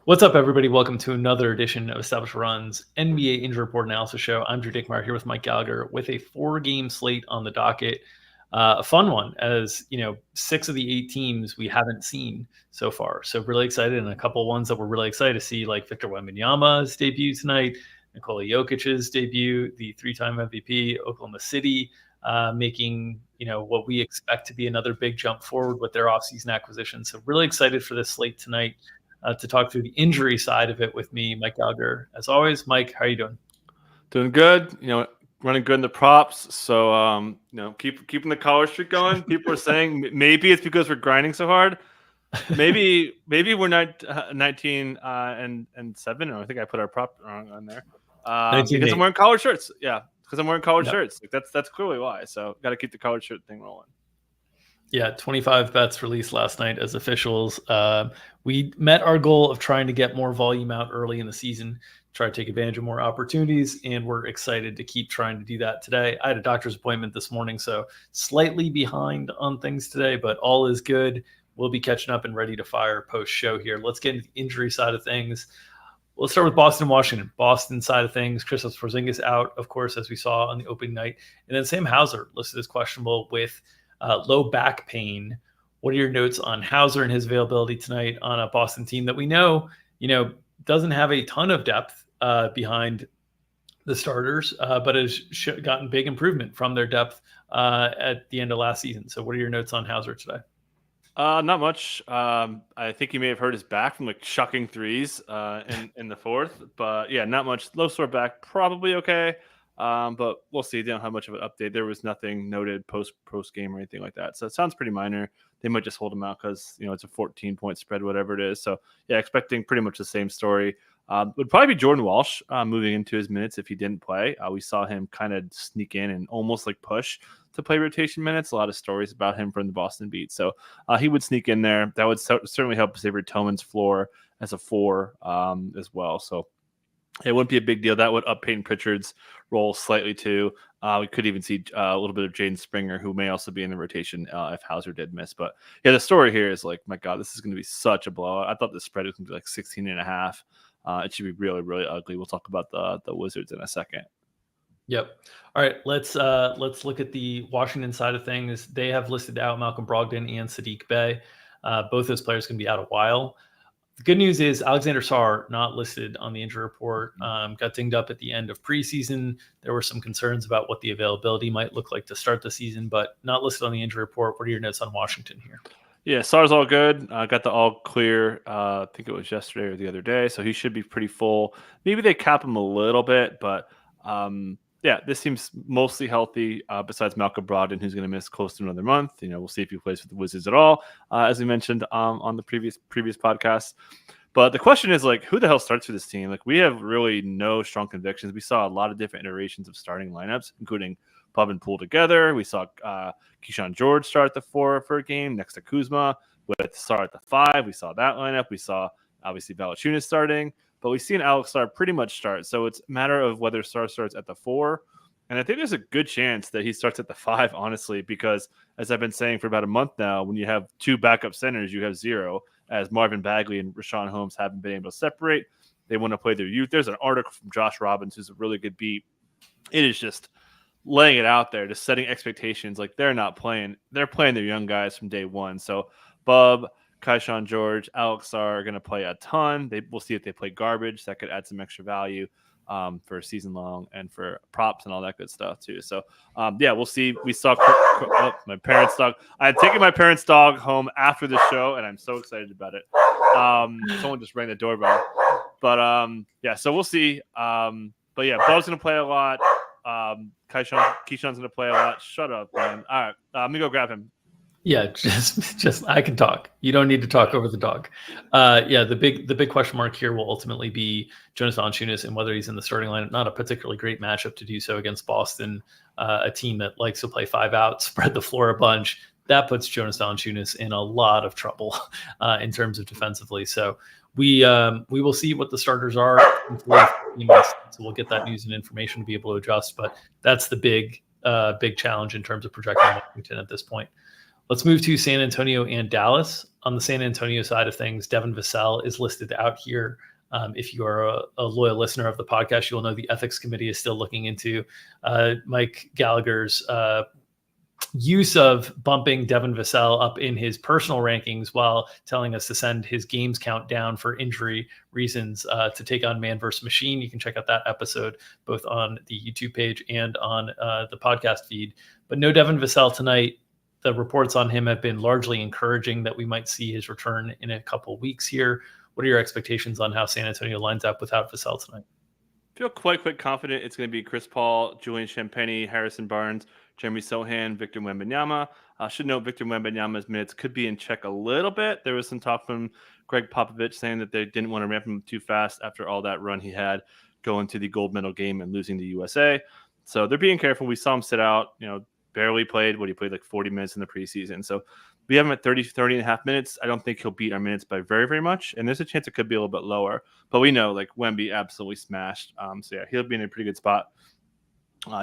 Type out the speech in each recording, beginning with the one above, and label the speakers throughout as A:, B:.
A: What's up, everybody? Welcome to another edition of Established Run's NBA Injury Report Analysis Show. I'm Drew Dinkmeyer here with Mike Gallagher with a 4-game slate on the docket. A fun one, as you know, 6 of the 8 teams we haven't seen so far. So really excited, and a couple of ones that we're really excited to see, like Victor Wembanyama's debut tonight, Nikola Jokic's debut, the 3-time MVP, Oklahoma City, making what we expect to be another big jump forward with their offseason acquisition. So really excited for this slate tonight. To talk through the injury side of it with me, Mike Gallagher. As always, Mike, how are you doing?
B: Doing good. Running good in the props. So, keeping the collar streak going. People are saying maybe it's because we're grinding so hard. Maybe we're not 19 and 7. Or I think I put our prop wrong on there. Because I'm wearing collared shirts. Yeah, because I'm wearing collared shirts. Like that's clearly why. So got to keep the collared shirt thing rolling.
A: Yeah, 25 bets released last night as officials. We met our goal of trying to get more volume out early in the season, try to take advantage of more opportunities, and we're excited to keep trying to do that today. I had a doctor's appointment this morning, so slightly behind on things today, but all is good. We'll be catching up and ready to fire post-show here. Let's get into the injury side of things. Let's start with Boston, Washington. Boston side of things, Kristaps Porzingis out, of course, as we saw on the opening night. And then Sam Hauser listed as questionable with low back pain. What are your notes on Hauser and his availability tonight on a Boston team that we know, doesn't have a ton of depth behind the starters, but has gotten big improvement from their depth at the end of last season. So what are your notes on Hauser today?
B: Not much. I think he may have hurt his back from chucking threes in the fourth, but yeah, not much. Low sore back, probably okay. But we'll see. They don't have much of an update. There was nothing noted post game or anything like that. So it sounds pretty minor. They might just hold him out because, it's a 14-point spread, whatever it is. So yeah, expecting pretty much the same story. Would probably be Jordan Walsh moving into his minutes if he didn't play. We saw him kind of sneak in and almost push to play rotation minutes. A lot of stories about him from the Boston beat. So he would sneak in there. That would certainly help Xavier Tillman's floor as a 4 as well. So it wouldn't be a big deal. That would up Peyton Pritchard's role slightly too. We could even see a little bit of Jaden Springer, who may also be in the rotation if Hauser did miss. But yeah, the story here is my God, this is going to be such a blowout. I thought the spread was going to be 16.5. It should be really, really ugly. We'll talk about the Wizards in a second.
A: Yep. All right. Let's look at the Washington side of things. They have listed out Malcolm Brogdon and Sadiq Bey. Both those players can be out a while. The good news is Alexander Sarr, not listed on the injury report, got dinged up at the end of preseason. There were some concerns about what the availability might look like to start the season, but not listed on the injury report. What are your notes on Washington here?
B: Yeah, Sarr's all good. Got the all clear. I think it was yesterday or the other day, so he should be pretty full. Maybe they cap him a little bit, but yeah, this seems mostly healthy besides Malcolm Brogdon, who's going to miss close to another month. We'll see if he plays for the Wizards at all, as we mentioned on the previous podcast. But the question is, who the hell starts for this team? We have really no strong convictions. We saw a lot of different iterations of starting lineups, including Pub and Poole together. We saw Keyshawn George start at the 4 for a game next to Kuzma with Sarr at the 5. We saw that lineup. We saw, obviously, Valanciunas starting. But we've seen Alex Sarr pretty much start. So it's a matter of whether Sarr starts at the 4. And I think there's a good chance that he starts at the 5, honestly, because as I've been saying for about a month now, when you have 2 backup centers, you have 0, as Marvin Bagley and Rashawn Holmes haven't been able to separate. They want to play their youth. There's an article from Josh Robbins, who's a really good beat. It is just laying it out there, just setting expectations. They're not playing. They're playing their young guys from day one. So Bub, Keyshawn George, Alex Sarr are going to play a ton. We'll see if they play garbage. That could add some extra value for season long and for props and all that good stuff too. So yeah, we'll see. We saw my parents' dog. I had taken my parents' dog home after the show, and I'm so excited about it. Someone just rang the doorbell, but yeah, so we'll see. But yeah, Bub's going to play a lot. Keyshawn's going to play a lot. Shut up, man. All right, let me go grab him.
A: Yeah, just I can talk. You don't need to talk over the dog. Yeah, the big question mark here will ultimately be Jonas Valanciunas and whether he's in the starting lineup. Not a particularly great matchup to do so against Boston, a team that likes to play 5 out, spread the floor a bunch. That puts Jonas Valanciunas in a lot of trouble in terms of defensively. So we will see what the starters are. So we'll get that news and information to be able to adjust. But that's the big challenge in terms of projecting Washington at this point. Let's move to San Antonio and Dallas. On the San Antonio side of things, Devin Vassell is listed out here. If you are a loyal listener of the podcast, you'll know the ethics committee is still looking into Mike Gallagher's use of bumping Devin Vassell up in his personal rankings while telling us to send his games count down for injury reasons to take on Man vs. Machine. You can check out that episode both on the YouTube page and on the podcast feed. But no Devin Vassell tonight. The reports on him have been largely encouraging that we might see his return in a couple weeks here. What are your expectations on how San Antonio lines up without Vassell tonight?
B: I feel quite confident it's going to be Chris Paul, Julian Champagnie, Harrison Barnes, Jeremy Sohan, Victor Wembanyama. I should note Victor Wembanyama's minutes could be in check a little bit. There was some talk from Greg Popovich saying that they didn't want to ramp him too fast after all that run he had going to the gold medal game and losing to USA. So they're being careful. We saw him sit out, barely played. He played like 40 minutes in the preseason. So we have him at 30 and a half minutes. I don't think he'll beat our minutes by very, very much. And there's a chance it could be a little bit lower. But we know like Wemby absolutely smashed. So yeah, he'll be in a pretty good spot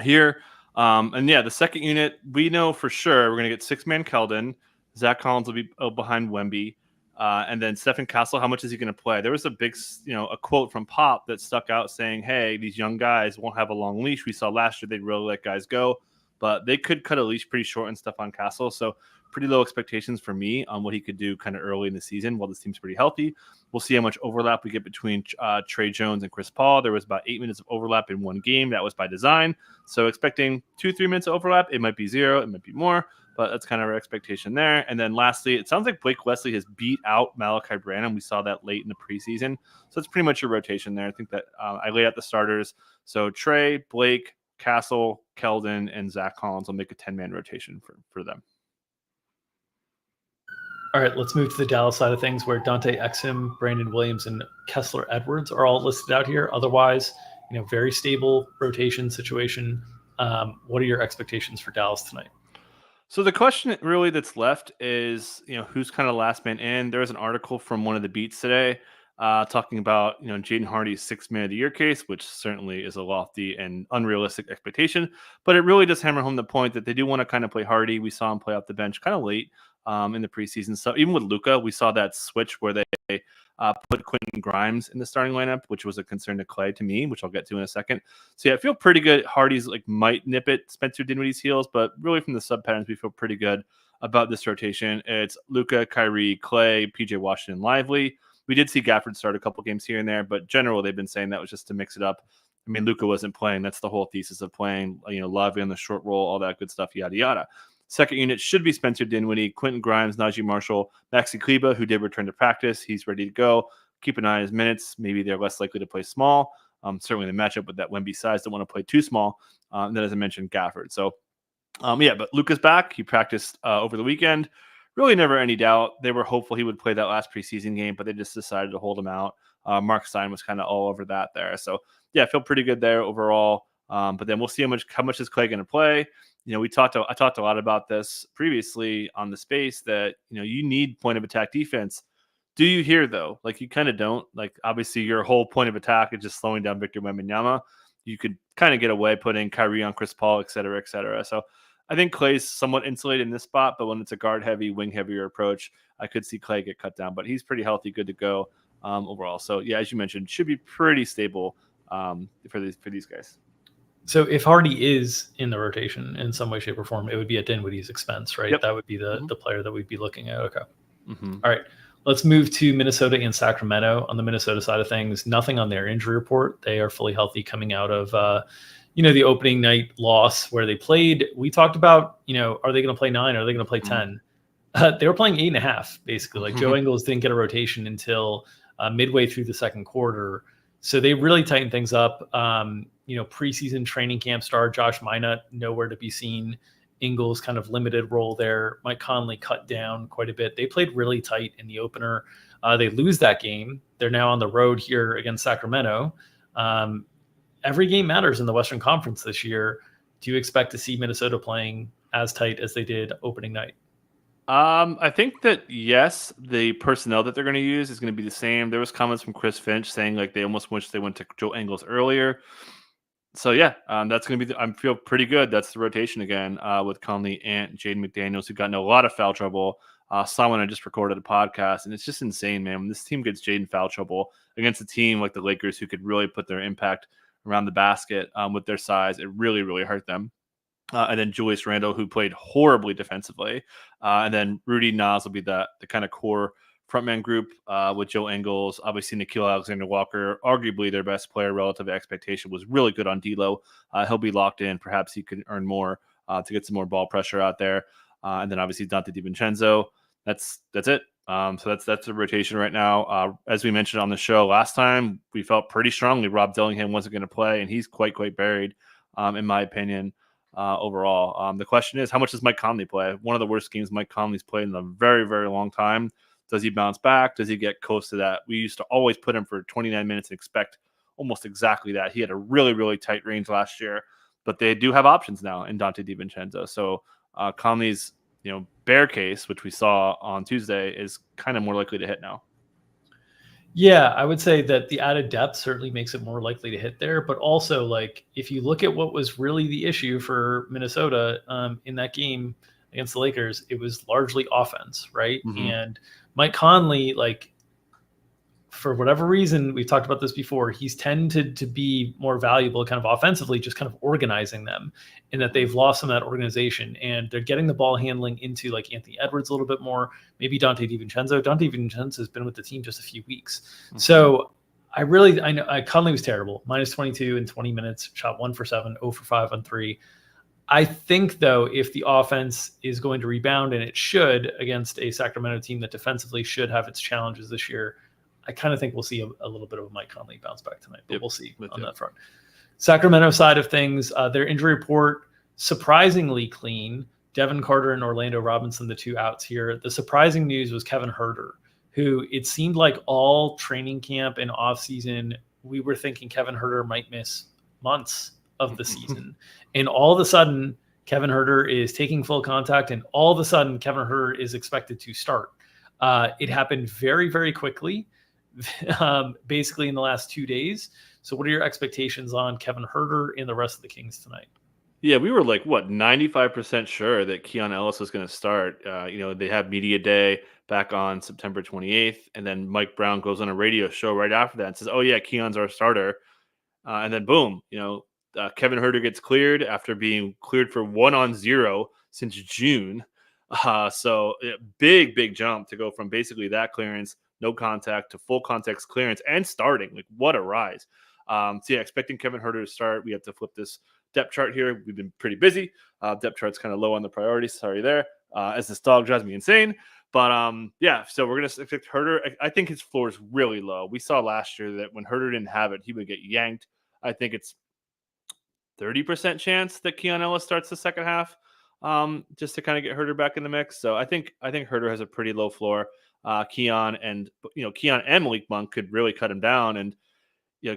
B: here. And yeah, the second unit, we know for sure we're going to get 6-man Keldon. Zach Collins will be behind Wemby. And then Stephen Castle, how much is he going to play? There was a big, a quote from Pop that stuck out saying, hey, these young guys won't have a long leash. We saw last year they'd really let guys go. But they could cut a leash pretty short and stuff on Castle. So pretty low expectations for me on what he could do kind of early in the season while this team's pretty healthy. We'll see how much overlap we get between Trey Jones and Chris Paul. There was about 8 minutes of overlap in one game. That was by design. So expecting 2-3 minutes of overlap. It might be 0. It might be more. But that's kind of our expectation there. And then lastly, it sounds like Blake Wesley has beat out Malachi Branham. We saw that late in the preseason. So it's pretty much your rotation there. I think that I laid out the starters. So Trey, Blake, Castle, Keldon, and Zach Collins will make a 10-man rotation for them.
A: All right, let's move to the Dallas side of things where Dante Exum, Brandon Williams, and Kessler Edwards are all listed out here. Otherwise, very stable rotation situation. What are your expectations for Dallas tonight?
B: So the question really that's left is, who's kind of last man in. There was an article from one of the beats today talking about, Jaden Hardy's 6th man of the year case, which certainly is a lofty and unrealistic expectation. But it really does hammer home the point that they do want to kind of play Hardy. We saw him play off the bench kind of late in the preseason. So even with Luka, we saw that switch where they put Quentin Grimes in the starting lineup, which was a concern to Clay to me, which I'll get to in a second. So yeah, I feel pretty good. Hardy's might nip at Spencer Dinwiddie's heels, but really from the sub patterns, we feel pretty good about this rotation. It's Luka, Kyrie, Clay, PJ Washington, Lively. We did see Gafford start a couple games here and there, but generally they've been saying that was just to mix it up. I mean, Luka wasn't playing. That's the whole thesis of playing, Lively on the short roll, all that good stuff, yada, yada. Second unit should be Spencer Dinwiddie, Quentin Grimes, Najee Marshall, Maxi Kleba, who did return to practice. He's ready to go. Keep an eye on his minutes. Maybe they're less likely to play small. Certainly the matchup with that Wemby size, don't want to play too small. And then, as I mentioned, Gafford. So, but Luka's back. He practiced over the weekend. Really never any doubt. They were hopeful he would play that last preseason game, but they just decided to hold him out. Mark Stein was kind of all over that there. So, yeah, I feel pretty good there overall. But then we'll see how much is Clay going to play. I talked a lot about this previously on the space that, you need point of attack defense. Do you here though? You kind of don't. Obviously your whole point of attack is just slowing down Victor Wembanyama. You could kind of get away putting Kyrie on Chris Paul, et cetera, et cetera. So I think Clay's somewhat insulated in this spot, but when it's a guard heavy, wing heavier approach, I could see Clay get cut down, but he's pretty healthy, good to go overall. So yeah, as you mentioned, should be pretty stable for these guys.
A: So if Hardy is in the rotation in some way, shape, or form, it would be at Dinwiddie's expense, right? Yep. That would be the player that we'd be looking at. Okay. Mm-hmm. All right. Let's move to Minnesota and Sacramento. On the Minnesota side of things, nothing on their injury report. They are fully healthy coming out of, the opening night loss where they played. We talked about, are they going to play 9? Are they going to play 10? They were playing 8.5, basically. Joe Ingles didn't get a rotation until midway through the second quarter. So they really tightened things up. Preseason training camp star Josh Minott, nowhere to be seen. Ingles kind of limited role there. Mike Conley cut down quite a bit. They played really tight in the opener. They lose that game. They're now on the road here against Sacramento. Every game matters in the Western Conference this year. Do you expect to see Minnesota playing as tight as they did opening night?
B: I think that, yes, the personnel that they're going to use is going to be the same. There was comments from Chris Finch saying they almost wish they went to Joe Ingles earlier. So yeah, that's going to be. I feel pretty good. That's the rotation again with Conley, Ant, Jaden McDaniels, who got in a lot of foul trouble. Someone I just recorded a podcast, and it's just insane, man. When this team gets Jaden foul trouble against a team like the Lakers, who could really put their impact around the basket with their size, it really, really hurt them. And then Julius Randle, who played horribly defensively, and then Rudy Nas will be the kind of core frontman group with Joe Ingles, obviously Nickeil Alexander-Walker, arguably their best player relative to expectation, was really good on D'Lo. He'll be locked in. Perhaps he could earn more to get some more ball pressure out there. And then obviously Dante DiVincenzo. That's it. So that's the rotation right now. As we mentioned on the show last time, we felt pretty strongly Rob Dillingham wasn't going to play, and he's quite buried, in my opinion. Overall, the question is, how much does Mike Conley play? One of the worst games Mike Conley's played in a very, very long time. Does he bounce back? Does he get close to that? We used to always put him for 29 minutes and expect almost exactly that. He had a really, really tight range last year, but they do have options now in Dante DiVincenzo. So Conley's bear case, which we saw on Tuesday, is kind of more likely to hit now.
A: Yeah, I would say that the added depth certainly makes it more likely to hit there. But also, like, if you look at what was really the issue for Minnesota in that game against the Lakers, it was largely offense, right?
B: Mm-hmm.
A: And Mike Conley, like, for whatever reason, we've talked about this before, he's tended to be more valuable kind of offensively, just kind of organizing them, and that they've lost some of that organization, and they're getting the ball handling into like Anthony Edwards a little bit more, maybe Dante DiVincenzo. Dante DiVincenzo has been with the team just a few weeks. Mm-hmm. So I know Conley was terrible, minus 22 in 20 minutes, shot 1 for 7, 0 for 5 on 3. I think, though, if the offense is going to rebound, and it should against a Sacramento team that defensively should have its challenges this year, I kind of think we'll see a little bit of a Mike Conley bounce back tonight, but we'll see on that front. Sacramento side of things, their injury report, surprisingly clean. Devin Carter and Orlando Robinson, the two outs here. The surprising news was Kevin Huerter, who it seemed like all training camp and offseason, we were thinking Kevin Huerter might miss months of the season. And all of a sudden, Kevin Huerter is taking full contact, and all of a sudden, Kevin Huerter is expected to start. It happened very, very quickly. Basically in the last 2 days. So what are your expectations on Kevin Huerter and the rest of the Kings tonight?
B: Yeah, we were like, 95% sure that Keon Ellis was going to start. They have media day back on September 28th, and then Mike Brown goes on a radio show right after that and says, oh yeah, Keon's our starter. And then boom, Kevin Huerter gets cleared after being cleared for 1-on-0 since June. So big jump to go from basically that clearance, no contact, to full contact clearance and starting. Like, what a rise. So yeah, expecting Kevin Huerter to start. We have to flip this depth chart here. We've been pretty busy. Depth chart's kind of low on the priorities. Sorry there. As this dog drives me insane. But yeah, so we're going to expect Huerter. I think his floor is really low. We saw last year that when Huerter didn't have it, he would get yanked. I think it's 30% chance that Keon Ellis starts the second half, just to kind of get Huerter back in the mix. So I think Huerter has a pretty low floor. Keon and Malik Monk could really cut him down. And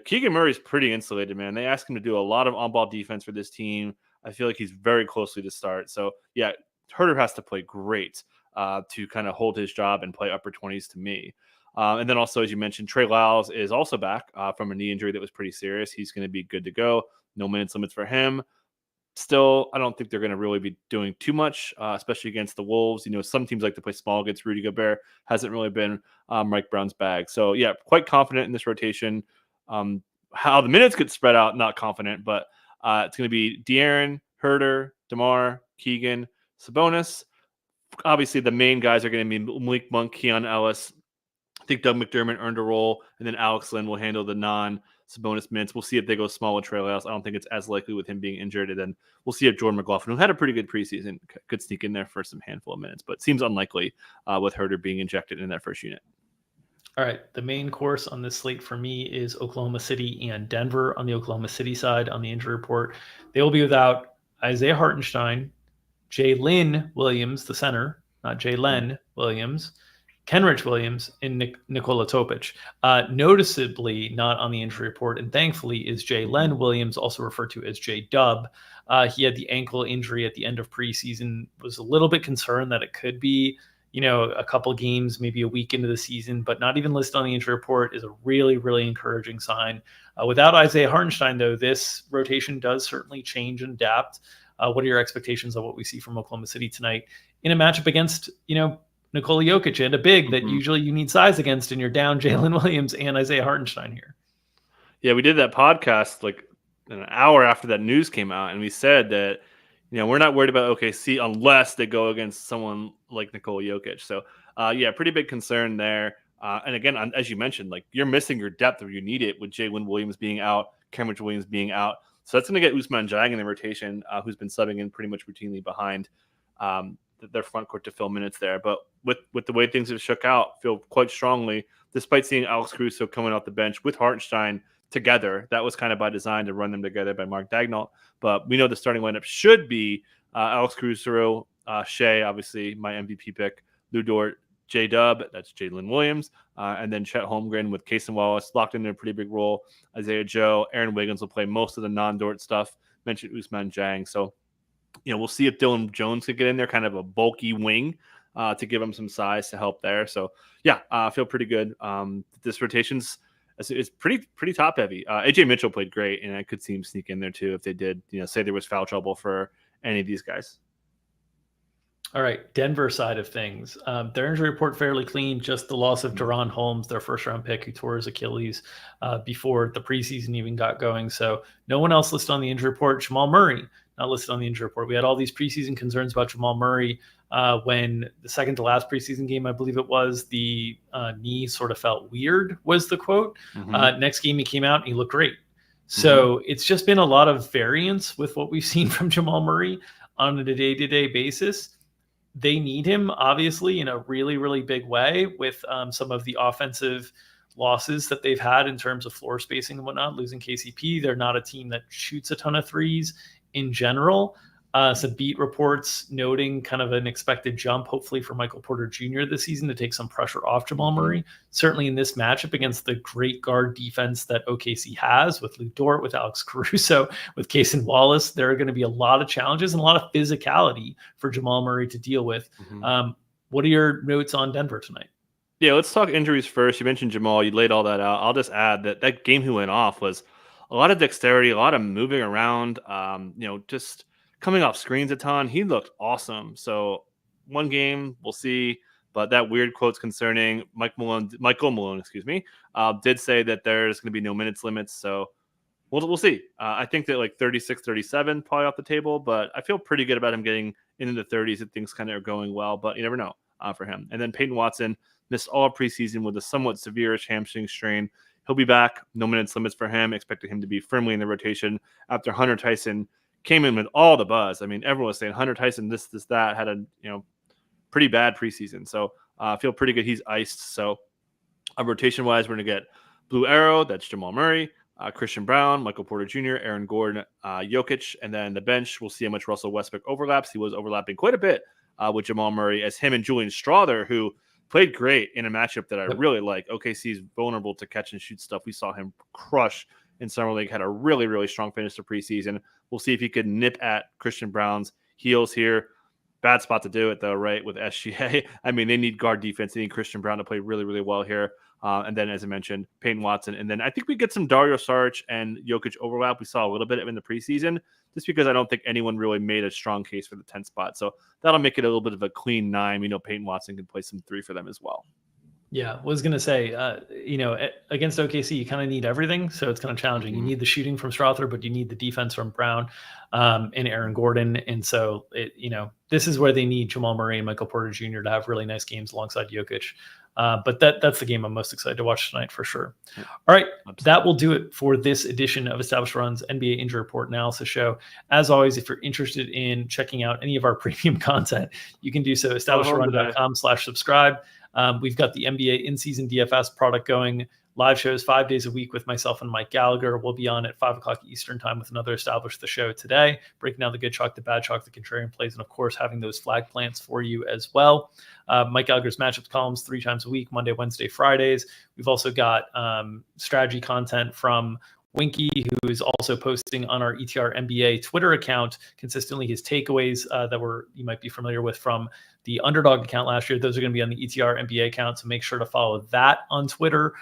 B: Keegan Murray's pretty insulated, man. They asked him to do a lot of on-ball defense for this team. I feel like he's very closely to start. So yeah, Huerter has to play great to kind of hold his job and play upper 20s to me. And then also, as you mentioned, Trey Lyles is also back from a knee injury that was pretty serious. He's going to be good to go. No minutes limits for him. Still, I don't think they're going to really be doing too much, especially against the Wolves. Some teams like to play small against Rudy Gobert. Hasn't really been Mike Brown's bag. So, yeah, quite confident in this rotation. How the minutes get spread out, not confident, but it's going to be De'Aaron, Huerter, DeMar, Keegan, Sabonis. Obviously, the main guys are going to be Malik Monk, Keon Ellis. I think Doug McDermott earned a role, and then Alex Len will handle the non-Sabonis minutes. We'll see if they go small with Trey Lyles. I don't think it's as likely with him being injured. And then we'll see if Jordan McLaughlin, who had a pretty good preseason, could sneak in there for some handful of minutes, but seems unlikely with Huerter being injected in that first unit.
A: All right, the main course on this slate for me is Oklahoma City and Denver. On the Oklahoma City side, on the injury report, they will be without Isaiah Hartenstein, Jalen Williams, the center, not Jalen Williams, Kenrich Williams, and Nikola Topic. Noticeably not on the injury report, and thankfully, is Jalen Williams, also referred to as J-Dub. He had the ankle injury at the end of preseason, was a little bit concerned that it could be a couple games, maybe a week into the season, but not even listed on the injury report is a really, really encouraging sign. Without Isaiah Hartenstein, though, this rotation does certainly change and adapt. What are your expectations of what we see from Oklahoma City tonight in a matchup against, Nikola Jokic and a big that usually you need size against, and you're down Jalen Williams and Isaiah Hartenstein here?
B: Yeah, we did that podcast like an hour after that news came out, and we said that we're not worried about OKC unless they go against someone like Nikola Jokic. So pretty big concern there. And again, as you mentioned, like you're missing your depth where you need it with Jalen Williams being out, Cameron Williams being out. So that's going to get Ousmane Dieng in the rotation, who's been subbing in pretty much routinely behind their front court to fill minutes there. But with the way things have shook out, feel quite strongly, despite seeing Alex Caruso coming off the bench with Hartenstein together. That was kind of by design to run them together by Mark Daigneault. But we know the starting lineup should be Alex Caruso, Shea, obviously my MVP pick, Lou Dort, J-Dub, that's Jalen Williams, and then Chet Holmgren with Cason Wallace locked into a pretty big role. Isaiah Joe, Aaron Wiggins will play most of the non-Dort stuff. Mentioned Ousmane Dieng. So, we'll see if Dylan Jones could get in there, kind of a bulky wing to give him some size to help there. So, I feel pretty good. This rotation's it's pretty top heavy. AJ Mitchell played great, and I could see him sneak in there too if they did, say there was foul trouble for any of these guys.
A: All right, Denver side of things. Their injury report fairly clean, just the loss of Deron Holmes, their first-round pick, who tore his Achilles before the preseason even got going. So no one else listed on the injury report. Jamal Murray, not listed on the injury report. We had all these preseason concerns about Jamal Murray when the second to last preseason game, I believe it was, the knee sort of felt weird, was the quote. Next game he came out and he looked great. So it's just been a lot of variance with what we've seen from Jamal Murray on a day-to-day basis. They need him, obviously, in a really, really big way with some of the offensive losses that they've had in terms of floor spacing and whatnot. Losing KCP, they're not a team that shoots a ton of threes in general. Some beat reports noting kind of an expected jump, hopefully for Michael Porter Jr. this season to take some pressure off Jamal Murray. Certainly in this matchup against the great guard defense that OKC has with Lou Dort, with Alex Caruso, with Cason Wallace, there are going to be a lot of challenges and a lot of physicality for Jamal Murray to deal with. What are your notes on Denver tonight?
B: Yeah, let's talk injuries first. You mentioned Jamal. You laid all that out. I'll just add that game he went off was a lot of dexterity, a lot of moving around, just coming off screens a ton. He looked awesome. So one game, we'll see. But that weird quotes concerning Michael Malone, did say that there's going to be no minutes limits. So we'll see. I think that like 36, 37 probably off the table. But I feel pretty good about him getting into the 30s if things kind of are going well. But you never know for him. And then Peyton Watson missed all preseason with a somewhat severe-ish hamstring strain. He'll be back. No minutes limits for him. Expected him to be firmly in the rotation after Hunter Tyson came in with all the buzz. I mean, everyone was saying Hunter Tyson, this, that, had a pretty bad preseason. So I feel pretty good. He's iced. So rotation-wise, we're going to get Blue Arrow. That's Jamal Murray, Christian Brown, Michael Porter Jr., Aaron Gordon, Jokic. And then the bench, we'll see how much Russell Westbrook overlaps. He was overlapping quite a bit with Jamal Murray as him and Julian Strawther, who played great in a matchup that I really like. OKC's vulnerable to catch and shoot stuff. We saw him crush in Summer League, had a really, really strong finish to preseason. We'll see if he could nip at Christian Brown's heels here. Bad spot to do it, though, right, with SGA. I mean, they need guard defense. They need Christian Brown to play really, really well here. And then, as I mentioned, Peyton Watson. And then I think we get some Dario Saric and Jokic overlap. We saw a little bit of in the preseason, just because I don't think anyone really made a strong case for the 10th spot. So that'll make it a little bit of a clean 9. We know Peyton Watson can play some 3 for them as well.
A: Yeah, was going to say, against OKC, you kind of need everything. So it's kind of challenging. You need the shooting from Strawther, but you need the defense from Brown and Aaron Gordon. And so, this is where they need Jamal Murray and Michael Porter Jr. to have really nice games alongside Jokic. But that's the game I'm most excited to watch tonight for sure. Yeah. All right, that will do it for this edition of Established Run's NBA Injury Report Analysis Show. As always, if you're interested in checking out any of our premium content, you can do so establishedrun.com/subscribe. We've got the NBA in-season DFS product going. Live shows 5 days a week with myself and Mike Gallagher. We'll be on at 5 o'clock Eastern time with another Establish the Show today, breaking down the good chalk, the bad chalk, the contrarian plays, and of course, having those flag plants for you as well. Mike Gallagher's matchups columns 3 times a week, Monday, Wednesday, Fridays. We've also got strategy content from Winky, who is also posting on our ETR NBA Twitter account consistently his takeaways that you might be familiar with from the Underdog account last year. Those are going to be on the ETR NBA account, so make sure to follow that on Twitter.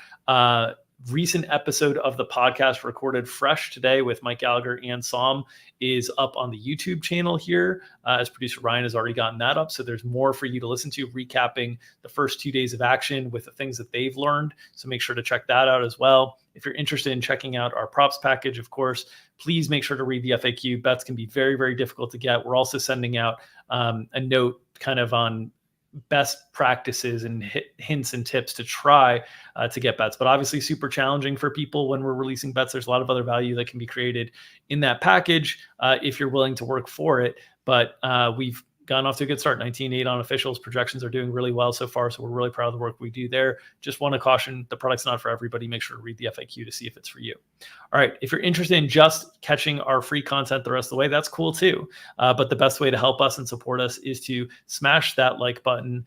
A: Recent episode of the podcast recorded fresh today with Mike Gallagher and Sam is up on the YouTube channel here, as producer Ryan has already gotten that up. So there's more for you to listen to, recapping the first 2 days of action with the things that they've learned. So make sure to check that out as well. If you're interested in checking out our props package, of course, please make sure to read the FAQ. Bets can be very, very difficult to get. We're also sending out a note kind of on best practices and hints and tips to try to get bets, but obviously super challenging for people when we're releasing bets. There's a lot of other value that can be created in that package if you're willing to work for it. But we've gotten off to a good start. 19.8 on officials. Projections are doing really well so far, so we're really proud of the work we do there. Just want to caution, the product's not for everybody. Make sure to read the FAQ to see if it's for you. All right, if you're interested in just catching our free content the rest of the way, that's cool too. But the best way to help us and support us is to smash that like button,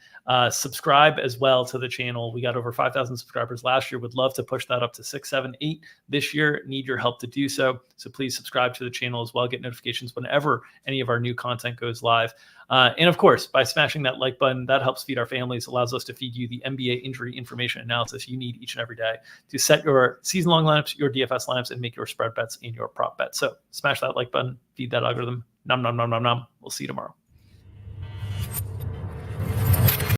A: subscribe as well to the channel. We got over 5,000 subscribers last year. Would love to push that up to 6, 7, 8 this year. Need your help to do so. So please subscribe to the channel as well. Get notifications whenever any of our new content goes live. And of course, by smashing that like button, that helps feed our families, allows us to feed you the NBA injury information analysis you need each and every day to set your season-long lineups, your DFS lineups, and make your spread bets and your prop bets. So smash that like button, feed that algorithm. Nom, nom, nom, nom, nom. We'll see you tomorrow.